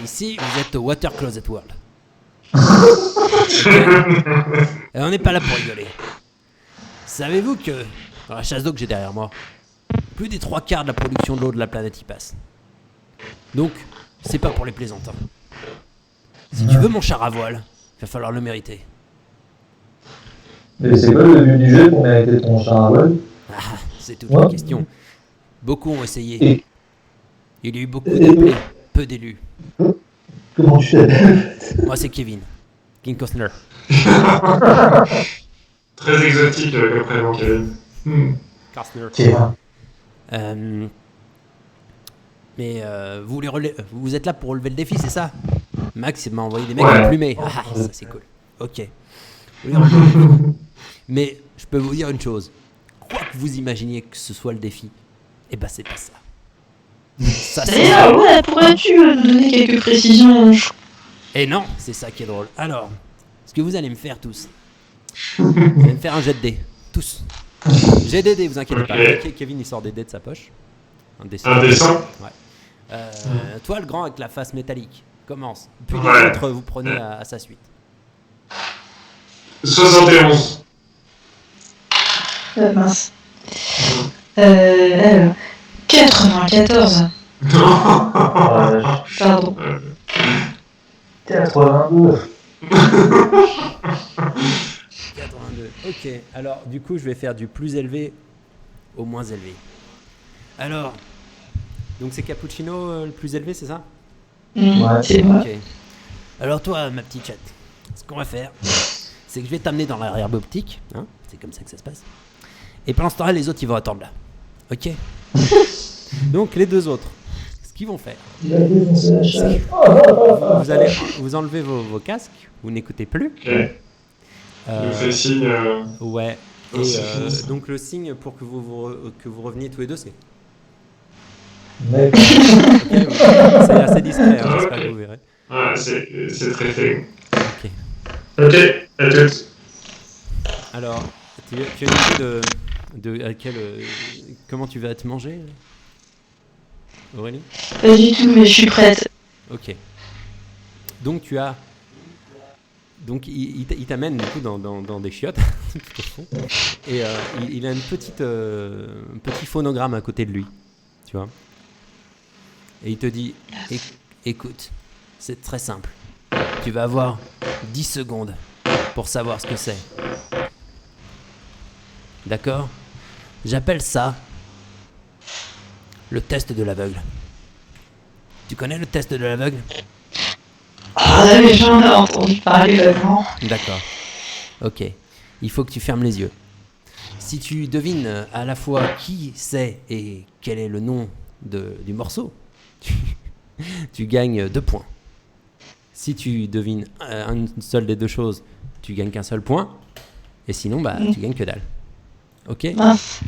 Ici, vous êtes au Water Closet World. Okay. Et on n'est pas là pour rigoler. Savez-vous que dans la chasse d'eau que j'ai derrière moi, plus des 3/4 de la production de l'eau de la planète y passe. Donc, c'est pas pour les plaisantins. Si tu veux mon char à voile, il va falloir le mériter. Mais c'est quoi le but du jeu pour mériter ton char à voile? Ah, c'est toute la question. Beaucoup ont essayé. Il y a eu beaucoup d'appelés, peu d'élus. Comment tu t'appelles? Moi, c'est Kevin. King Costner. Très exotique comme prénom, Kevin. Costner. Mais vous êtes là pour relever le défi, c'est ça? Max m'a envoyé des mecs emplumés. Ah, ça c'est cool. Ok. Mais je peux vous dire une chose. Quoi que vous imaginiez que ce soit le défi, eh ben c'est pas ça. D'ailleurs, ouais, pourrais-tu nous donner quelques précisions? Et non, c'est ça qui est drôle. Alors, ce que vous allez me faire tous, vous allez me faire un jet de dés. Tous. J'ai des dés, vous inquiétez pas. Kevin, il sort des dés de sa poche. Un dessin. Ouais. Toi, le grand avec la face métallique, commence. Puis les autres, vous prenez à sa suite. 71. Mince. Alors, 94. Pardon. 82. 82. Ok. Alors, du coup, je vais faire du plus élevé au moins élevé. Alors, donc c'est Cappuccino le plus élevé, c'est ça? Ouais, c'est moi. Ok. Alors toi, ma petite chatte, ce qu'on va faire, c'est que je vais t'amener dans l'arrière optique, hein, c'est comme ça que ça se passe. Et pendant ce temps-là, les autres, ils vont attendre là. Ok. Donc les deux autres, ce qu'ils vont faire, vous allez vous enlever vos casques, vous n'écoutez plus. Ok. Je fais signe. Ouais. Et donc le signe pour que vous reveniez tous les deux, c'est. Okay, c'est assez discret, hein, j'espère que vous verrez. Ouais, c'est très fait. Ok. Ok, à toutes. Alors, tu as une idée de comment tu vas te manger, Aurélie? Pas du tout, mais je suis prête. Ok. Donc tu as... Donc il t'amène du coup dans des chiottes, tout au fond. Et il a une petite, petit phonogramme à côté de lui, tu vois. Et il te dit, écoute, c'est très simple. Tu vas avoir 10 secondes pour savoir ce que c'est. D'accord? J'appelle ça le test de l'aveugle. Tu connais le test de l'aveugle? Ah, mais j'en ai entendu parler vaguement. D'accord. Ok. Il faut que tu fermes les yeux. Si tu devines à la fois qui c'est et quel est le nom du morceau, tu gagnes 2 points. Si tu devines une seule des deux choses, tu gagnes qu'un seul point. Et sinon, bah, tu gagnes que dalle. Ok? Mince.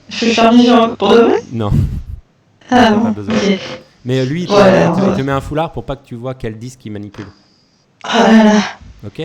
Je peux faire mes yeux pour de vrai? Non. Ah Pas bon, besoin. ok. Mais lui, il te met un foulard pour pas que tu vois quel disque il manipule. Ah là là. Ok?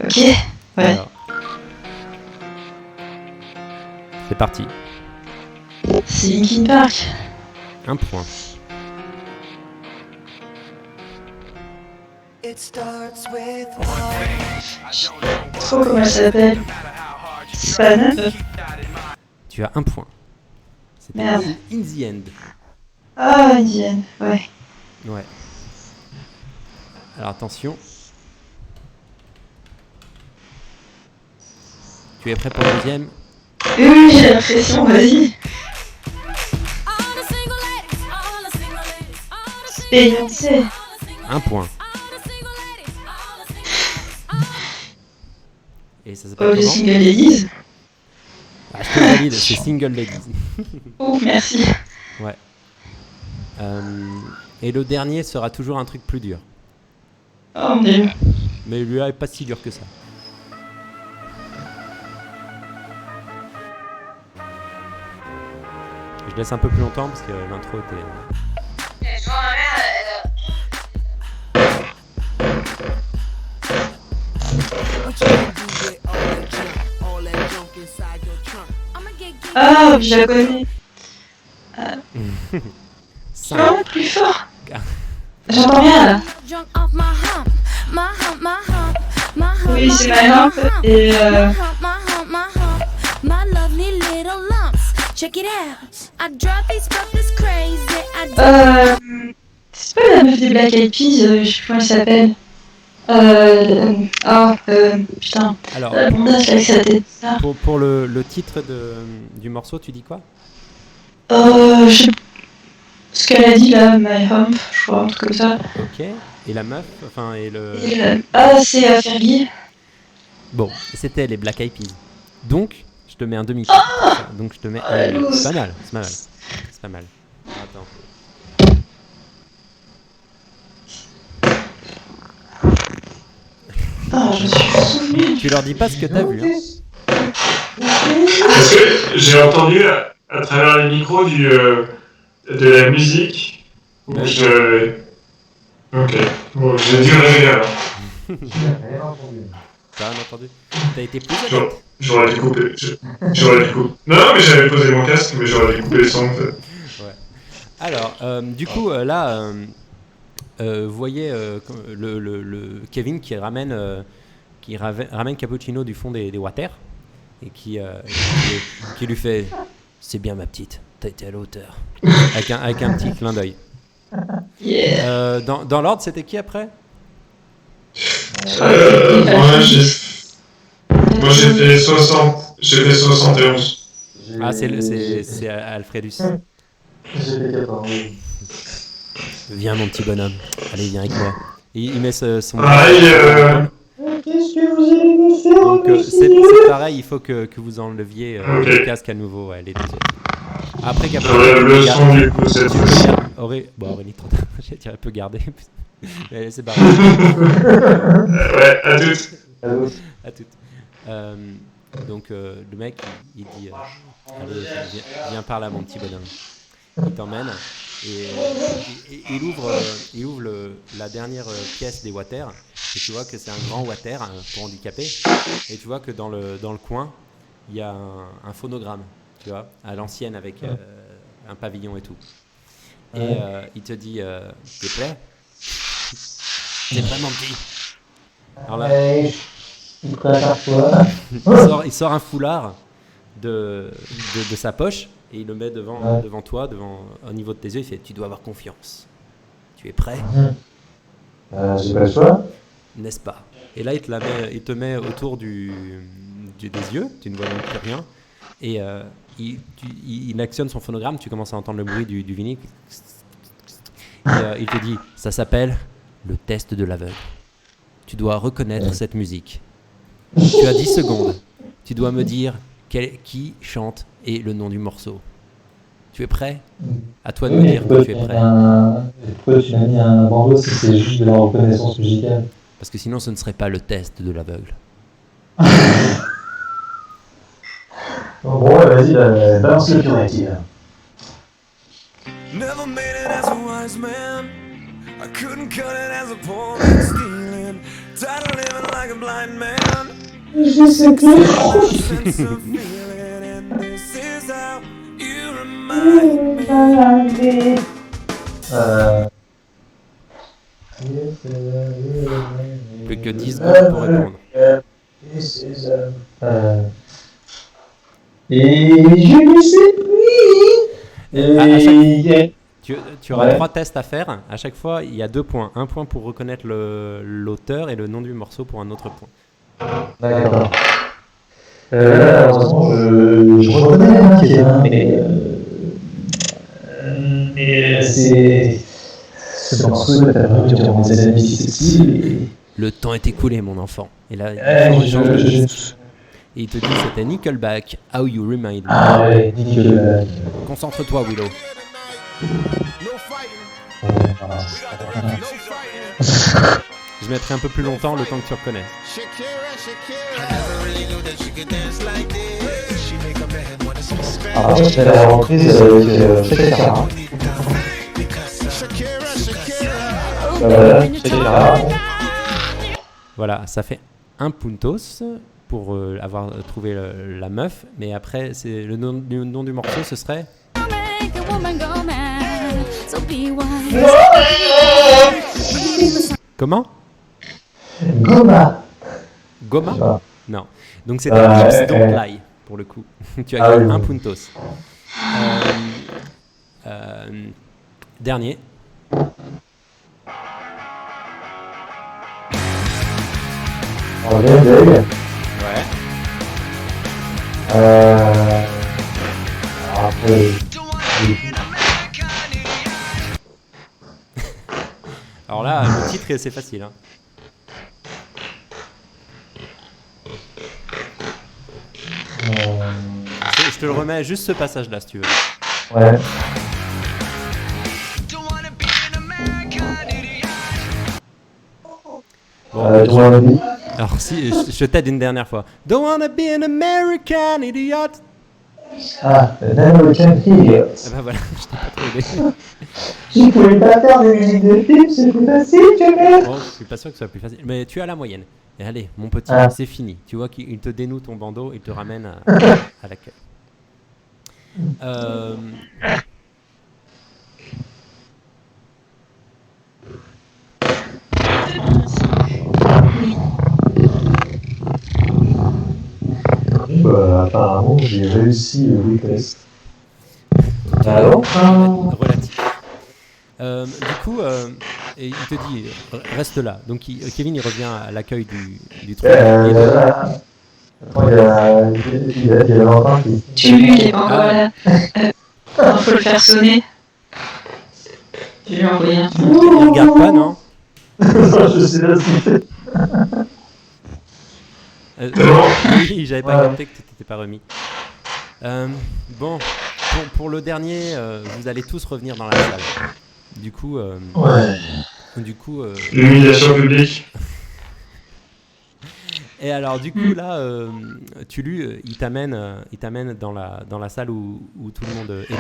Ok, ouais. Alors. C'est parti. C'est Linkin Park. 1 point. Trop comment elle s'appelle? C'est pas neuf? Tu as 1 point. C'était Merde. In the End. Ah, Indienne, ouais. Ouais. Alors attention. Tu es prêt pour le deuxième? Oui, j'ai l'impression, vas-y. Beyoncé. 1 point. Et ça s'appelle Oh, le comment? single Ladies. Ah, je te valide, c'est Single Ladies. Oh, merci. Ouais. Et le dernier sera toujours un truc plus dur. Oh mon dieu. Mais lui est pas si dur que ça. Je laisse un peu plus longtemps parce que l'intro était... Ah, je la connais. 5. Ah, plus fort. J'entends rien là. Oui, c'est my hump et c'est pas la meuf des Black Eyed Peas, je sais plus comment elle s'appelle. Putain. Alors, La blondasse avec sa tête. Ça. pour le titre du morceau, tu dis quoi? Je sais ce qu'elle a dit là, my hump, je crois, un truc comme ça. Ok. Et la meuf, enfin, et le... C'est Fergie. Bon, c'était les Black Eyed Peas. Donc, je te mets un demi-point. Donc, je te mets un... loose. C'est pas mal, c'est pas mal. C'est pas mal. Attends. Ah, je me suis souvenu. Tu leur dis pas ce que t'as vu, hein. Parce que j'ai entendu à travers les micros de la musique. Ouais. Ok. Bon, j'ai dû rêver alors. T'as rien entendu? T'as été plus J'aurais dû couper. J'aurais dû couper. Non, mais j'avais posé mon casque, mais j'aurais dû couper les sons en fait. Ouais. Alors, du coup, là, vous voyez le Kevin qui ramène Cappuccino du fond des water et qui lui fait « C'est bien ma petite, t'as été à la hauteur » avec un petit clin d'œil. Yeah. Dans l'ordre, c'était qui après? Moi j'ai fait 60. J'ai fait 71. Ah, c'est Alfredus. J'ai fait 80, oui. Viens mon petit bonhomme, allez viens avec moi. Il met son... Qu'est-ce que vous allez me faire? Donc c'est pareil, il faut que vous enleviez le casque à nouveau, ouais, les deux autres. Après Le son du coup c'est plus. Aurélie, trop tard, j'ai dit, elle peut garder. Mais c'est pas grave. Ouais, à toutes. À toutes. Donc le mec, il dit allez, viens par là mon petit bonhomme. Il t'emmène et il ouvre la dernière pièce des water et tu vois que c'est un grand water pour handicapés et tu vois que dans le coin il y a un phonogramme, tu vois, à l'ancienne avec un pavillon et tout. Et il te dit t'es prêt? T'es prêt mon petit? Alors là, il prépare quoi? il sort un foulard de sa poche et il le met devant toi, au niveau de tes yeux. Il fait tu dois avoir confiance. Tu es prêt? J'ai pas le choix. N'est-ce pas? Et là, il te met autour des yeux, tu ne vois donc plus rien. Et il actionne son phonogramme, tu commences à entendre le bruit du vinyle. Et il te dit ça s'appelle le test de l'aveugle. Tu dois reconnaître cette musique. Tu as 10 secondes. Tu dois me dire qui chante et le nom du morceau. Tu es prêt? À toi de me dire que tu es prêt. Pourquoi tu m'as mis un bandeau si c'est juste de la reconnaissance musicale? Parce que sinon ce ne serait pas le test de l'aveugle. Bon, ouais, vas-y, balance le curatif. Never made it as a wise man. I couldn't cut it as a poor man stealing. Tired of living like a blind man. Je sais plus. Sense of feeling, and this is how you remind me. Plus que 10 secondes pour répondre. Et je ne sais plus. Tu auras 3 tests à faire. À chaque fois, il y a 2 points. Un point pour reconnaître l'auteur et le nom du morceau pour un autre point. D'accord. Là, heureusement, je reconnais hein, Kevin, mais ce morceau il a paru durant des années difficiles. Le temps est écoulé, mon enfant. Et là, Et il te dit c'était Nickelback, How You Remind Me. ah ouais, Nickelback. Concentre-toi, Willow. Je mettrai un peu plus longtemps le temps que tu reconnais. Alors, je fais la reprise avec Shakira. Voilà, Shakira. Voilà, ça fait un puntos pour avoir trouvé la meuf, mais après, c'est le nom du morceau, ce serait... Make a woman go mad. So Comment? Goma. Goma? Ah. Non. Donc c'était Hips Don't Lie, pour le coup. Tu as gagné un puntos. Dernier. En Verdeuil. Ouais. Après. Alors là, le titre c'est facile. Hein. Je te le remets juste ce passage-là si tu veux. Ouais. Bon, Don't wanna be. alors si, je t'aide une dernière fois. Don't wanna be an American idiot. Ah, An American Idiot. Ah bah voilà, je t'ai pas trop aidé. Tu pouvais pas faire des musiques de films, c'est plus facile, tu vois. Bon, je suis pas sûr que ce soit plus facile. Mais tu as la moyenne. Et allez, mon petit, Ah. c'est fini. Tu vois qu'il te dénoue ton bandeau, il te ramène à l'accueil. Bah, apparemment, j'ai réussi le test. Alors Relatif. Du coup, et il te dit, reste là. Donc Kevin, il revient à l'accueil du trou. Il y a Valentin qui... Tu lui, il est pas encore là. Faut le faire sonner. Je lui ai envoyé un truc. Il regarde pas, non? Je sais pas ce qu'il fait. Oui, j'avais pas capté que tu t'étais pas remis. Bon, pour le dernier, vous allez tous revenir dans la salle. Du coup, L'humiliation publique. Et alors du coup là, Tulu, il t'amène dans la salle où tout le monde était.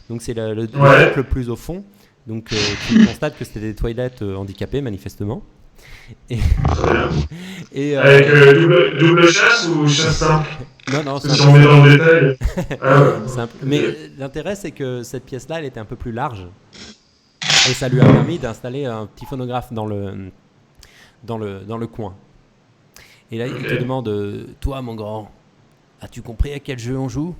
Donc c'est le bloc le plus au fond. Donc tu constates que c'était des toilettes handicapées manifestement. Et Avec double chasse ou chasse simple? non, Si on met dans le détail. simple. Mais l'intérêt c'est que cette pièce-là, elle était un peu plus large. Et ça lui a permis d'installer un petit phonographe dans le coin. Et là, il te demande, toi, mon grand, as-tu compris à quel jeu on joue?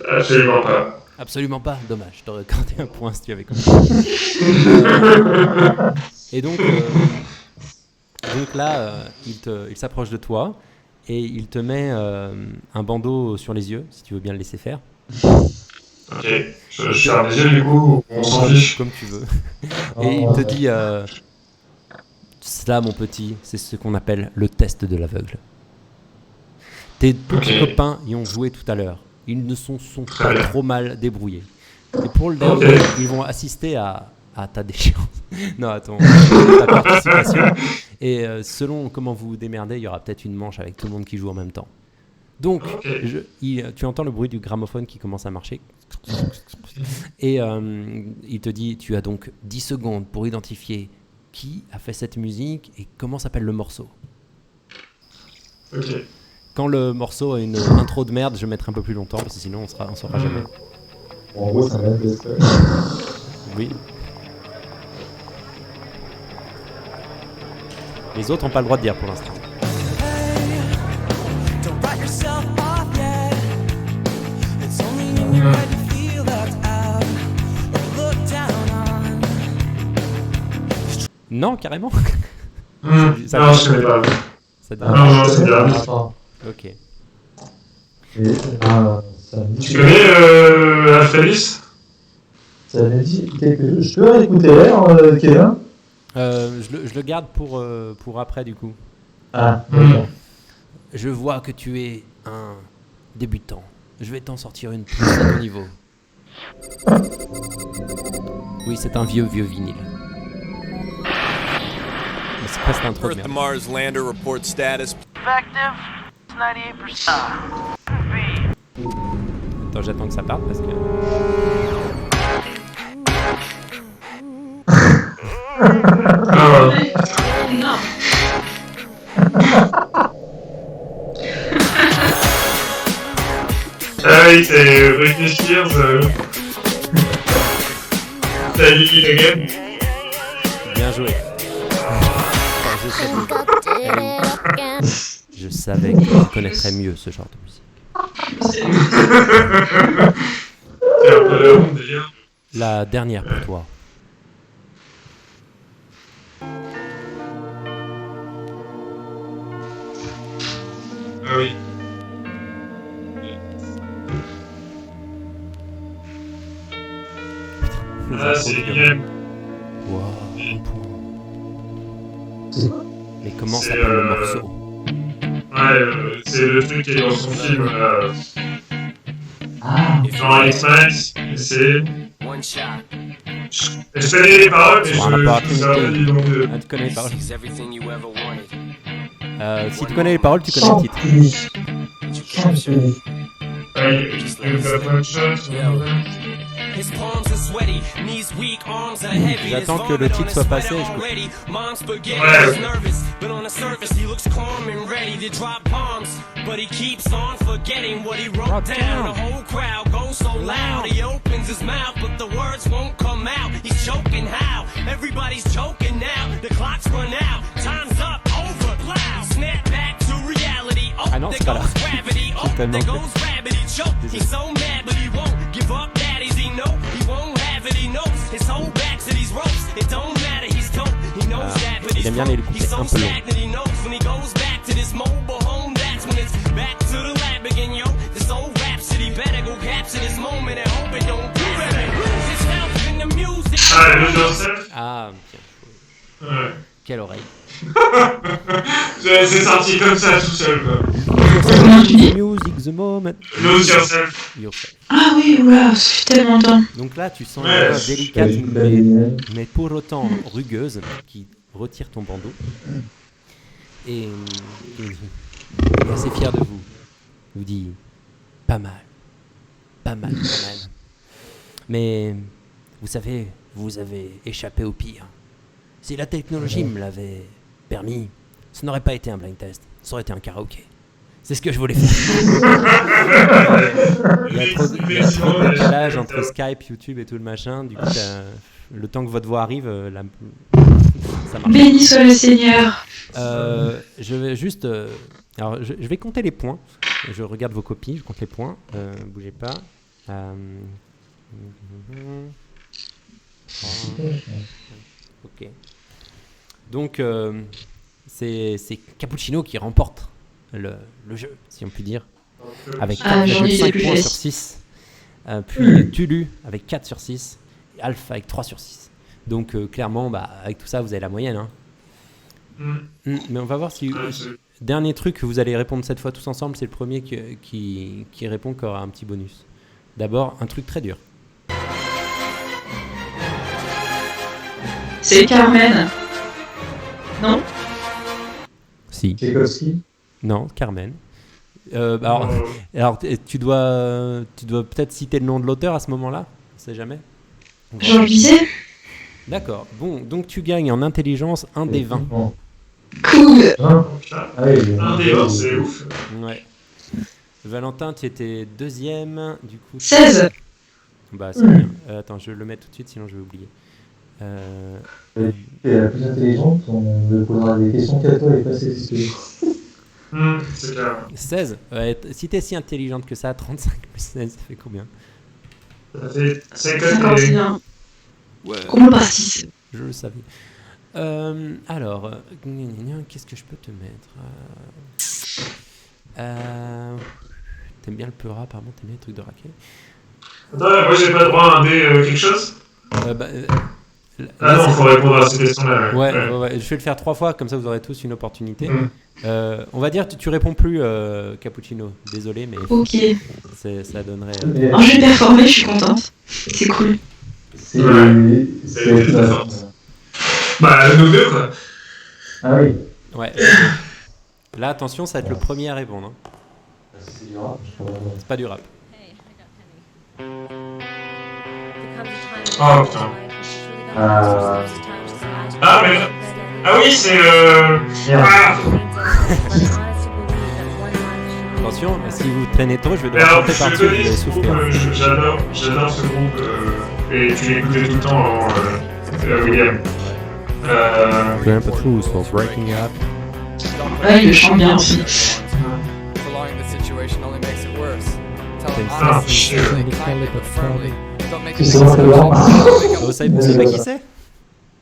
Absolument pas. Absolument pas. Dommage, je t'aurais accordé un point si tu avais compris. Et donc là, il s'approche de toi et il te met un bandeau sur les yeux, si tu veux bien le laisser faire. Ok, je ferme les yeux du coup, on s'en fiche. Comme tu veux. Et il te dit, cela, mon petit, c'est ce qu'on appelle le test de l'aveugle. Tes petits copains y ont joué tout à l'heure. Ils ne sont pas trop mal débrouillés. Et pour le dernier, ils vont assister à ta déchéance. Non, à ta participation. Et selon comment vous vous démerdez, il y aura peut-être une manche avec tout le monde qui joue en même temps. Donc, tu entends le bruit du gramophone qui commence à marcher. Et il te dit, tu as donc 10 secondes pour identifier qui a fait cette musique et comment s'appelle le morceau. Ok. Quand le morceau a une intro de merde, je vais mettre un peu plus longtemps parce que sinon on saura jamais. En gros, ça va être... Oui. Les autres n'ont pas le droit de dire pour l'instant. Non, carrément. Non, je connais pas. Ça dit... Non, c'est bien. Ok. Et, ça me dit... Tu connais Alphabis? Ça me dit quelque chose. Je peux écouter Kevin? Je le garde pour après du coup. Ah, d'accord. Je vois que tu es un débutant. Je vais t'en sortir une plus à ton niveau. Oui, c'est un vieux vinyle. Mais c'est presque un trop de Earth to merde. Mars lander report status. Effective 98%. Attends, j'attends que ça parte parce que... Non. Ah oui, c'est Britney Spears. T'as dit ta game? Bien joué. Enfin, je savais que tu connaîtrais mieux ce genre de musique. T'es un peu la honte déjà. La dernière pour toi. Ah oui. Ah, c'est Eminem. Wow, un point. Mais comment C'est, s'appelle le morceau? Ouais, c'est le truc qui est dans son film. Ah, Dans X-Men, c'est. One shot. Je connais les paroles, mais Sur un rapport à je sais pas Trinité. du nom de. Ah, tu connais les paroles? Is everything you ever wanted. Si tu connais les paroles, tu connais le titre. Chantilly. But you Chantilly. His palms are sweaty, knees weak, arms are heavy. J'attends que le titre soit passé, je coupe. Mom's spaghetti Ouais. is nervous, but on the surface he looks calm and ready to drop bombs. But he keeps on forgetting what he wrote down. The whole crowd goes so loud. He opens his mouth, but the words won't come out. He's choking how? Everybody's choking now. The clock's run out. Time's up. Over. Loud. Snap back to reality. Oh, Ah non, there c'est pas là. goes gravity. Oh, tellement there fait. goes gravity. Choke. He's so mad, but he won't give up. Daddies, he know he won't have it. He knows his whole back to these ropes. It don't matter. He's dope. He knows that, but he's j'aime bien les broke. couplets He's so un peu longs. stagnant. He knows when he goes back to this mobile home. That's when it's back to the lab again, yo. This old rhapsody better go capture this moment and hope it don't do it. Lose itself in the music. Ah, le yourself. Ah, bien. Ouais. Quelle oreille. C'est sorti comme ça tout seul, quoi. Comment tu dis? Music the moment. Lose yourself. Yourself. Ah oui, waouh, ça fait tellement de temps. Donc là, tu sens Ouais. une voix délicate, mais pour autant rugueuse, qui retire ton bandeau. Et il est assez fier de vous. Il vous dit pas mal, pas mal, pas mal. Mais vous savez, vous avez échappé au pire. Si la technologie me l'avait permis, ce n'aurait pas été un blind test, ça aurait été un karaoké. C'est ce que je voulais faire. Il y a trop de décalage entre Skype, YouTube et tout le machin. Du coup, le temps que votre voix arrive, ça marche. Béni soit le Seigneur. Je vais juste... alors, je vais compter les points. Je regarde vos copies, je compte les points. Bougez pas. 3. Ok. Donc, c'est Cappuccino qui remporte le jeu, si on peut dire. Avec Ah, j'ai envie 4,5 de points plus. sur 6. Puis Tulu avec 4 sur 6. Et Alpha avec 3 sur 6. Donc, clairement, bah, avec tout ça, vous avez la moyenne. Hein. Mais on va voir si... Dernier truc que vous allez répondre cette fois tous ensemble, c'est le premier qui répond qui aura un petit bonus. D'abord, un truc très dur. C'est Carmen. Non? Si. Tchaïkovski. Non, Carmen. Alors tu dois peut-être citer le nom de l'auteur à ce moment-là. On sait jamais. Jean Bizet? D'accord. Bon, donc tu gagnes en intelligence un des 20. Bon. Cool. Ah oui, Un des 20, c'est ouf. Ouais. Valentin, tu étais deuxième, du coup. 16. Bah c'est bien. Attends, je le mets tout de suite, sinon je vais oublier. Tu es la plus intelligente, on te posera des questions qu'à toi et pas celles-ci. C'est clair. 16. Si t'es si intelligente que ça, 35 plus 16, ça fait combien? Ça fait 51. Ouais. Comment par 6? Je le savais. Alors, qu'est-ce que je peux te mettre? T'aimes bien le Peura, apparemment, t'aimes bien les trucs de raquet. Attends, moi j'ai pas droit à un dé quelque chose? Ah non, faut répondre à ces questions-là. Ouais. Je vais le faire 3 fois, comme ça vous aurez tous une opportunité. On va dire, tu réponds plus, Cappuccino. Désolé, mais Ok. ça donnerait... Alors je vais performer, je suis contente. C'est cool. C'est Bah, nous deux, quoi. Ah oui. Ouais. Là, attention, ça va être le premier à répondre. Hein. C'est du rap, je crois. C'est pas du rap. Oh putain. Ah, mais. Ah oui, c'est Merde. Ah Attention, attention, si vous traînez trop, je vais Mais devoir alors, monter je par-dessus, connais vous allez ce groupe, souffrir. j'adore ce groupe, et tu l'écoutais tout le temps, William. Grandpa Truth for breaking up. Ouais, il le chante bien aussi. Prolonging the situation only makes it worse. Tell them Ah, honestly, chier. kindly but firmly. Don't make Tu it sais make pas it le voir. worse. Vous savez pas qui c'est?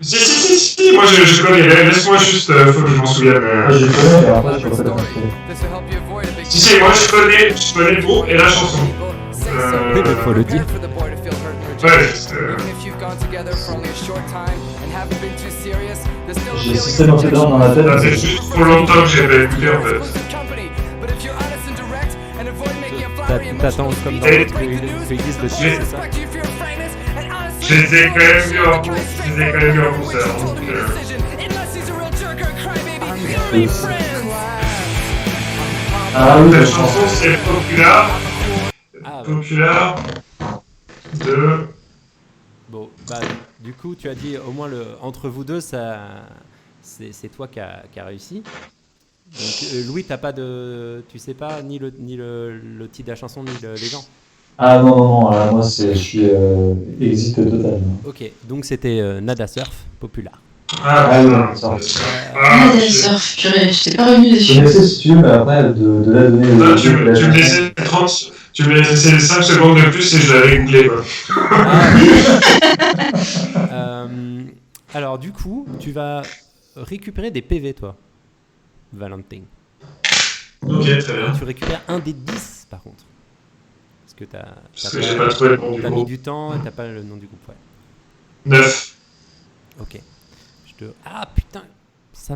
Si, moi je connais, laisse-moi juste, faut que je m'en souvienne. Ah, je le connais, mais après, je vois pas comment c'est. This will help you avoid a big Si, moi je connais le groupe et la chanson. Oui, mais faut le dire. Ouais, J'ai le système antécédent dans la tête. ça fait juste trop longtemps que j'ai pas écouté en fait. T'attends comme dans l'autre qu'ils disent le titre, c'est ça? Je les ai quand même vus en concert. Donc, Ah oui, cette chanson c'est Popular. Ah, ouais. Popular de. Bon, bah, du coup, tu as dit au moins entre vous deux, ça, c'est toi qui a réussi. Donc, Louis, t'as pas de, tu sais pas ni le titre de la chanson ni les gens. Ah non, moi je suis exit total. Ok, donc c'était Nada Surf, Popular. Ah oui, ça. Ah, des surf, purée, je t'ai pas revenu Je dessus. connaissais si tu veux, mais après de la donner. Là, tu me laissais 30. Tu me laissais 5 secondes de plus et je l'avais googlé quoi. Alors, du coup, tu vas récupérer des PV, toi, Valentin. Ok, très bien. Tu récupères un des 10, par contre. Parce que Parce que j'ai pas trouvé le nom du t'as mis groupe. du temps et t'as pas le nom du groupe, ouais. 9. Ok. Ah, putain, ça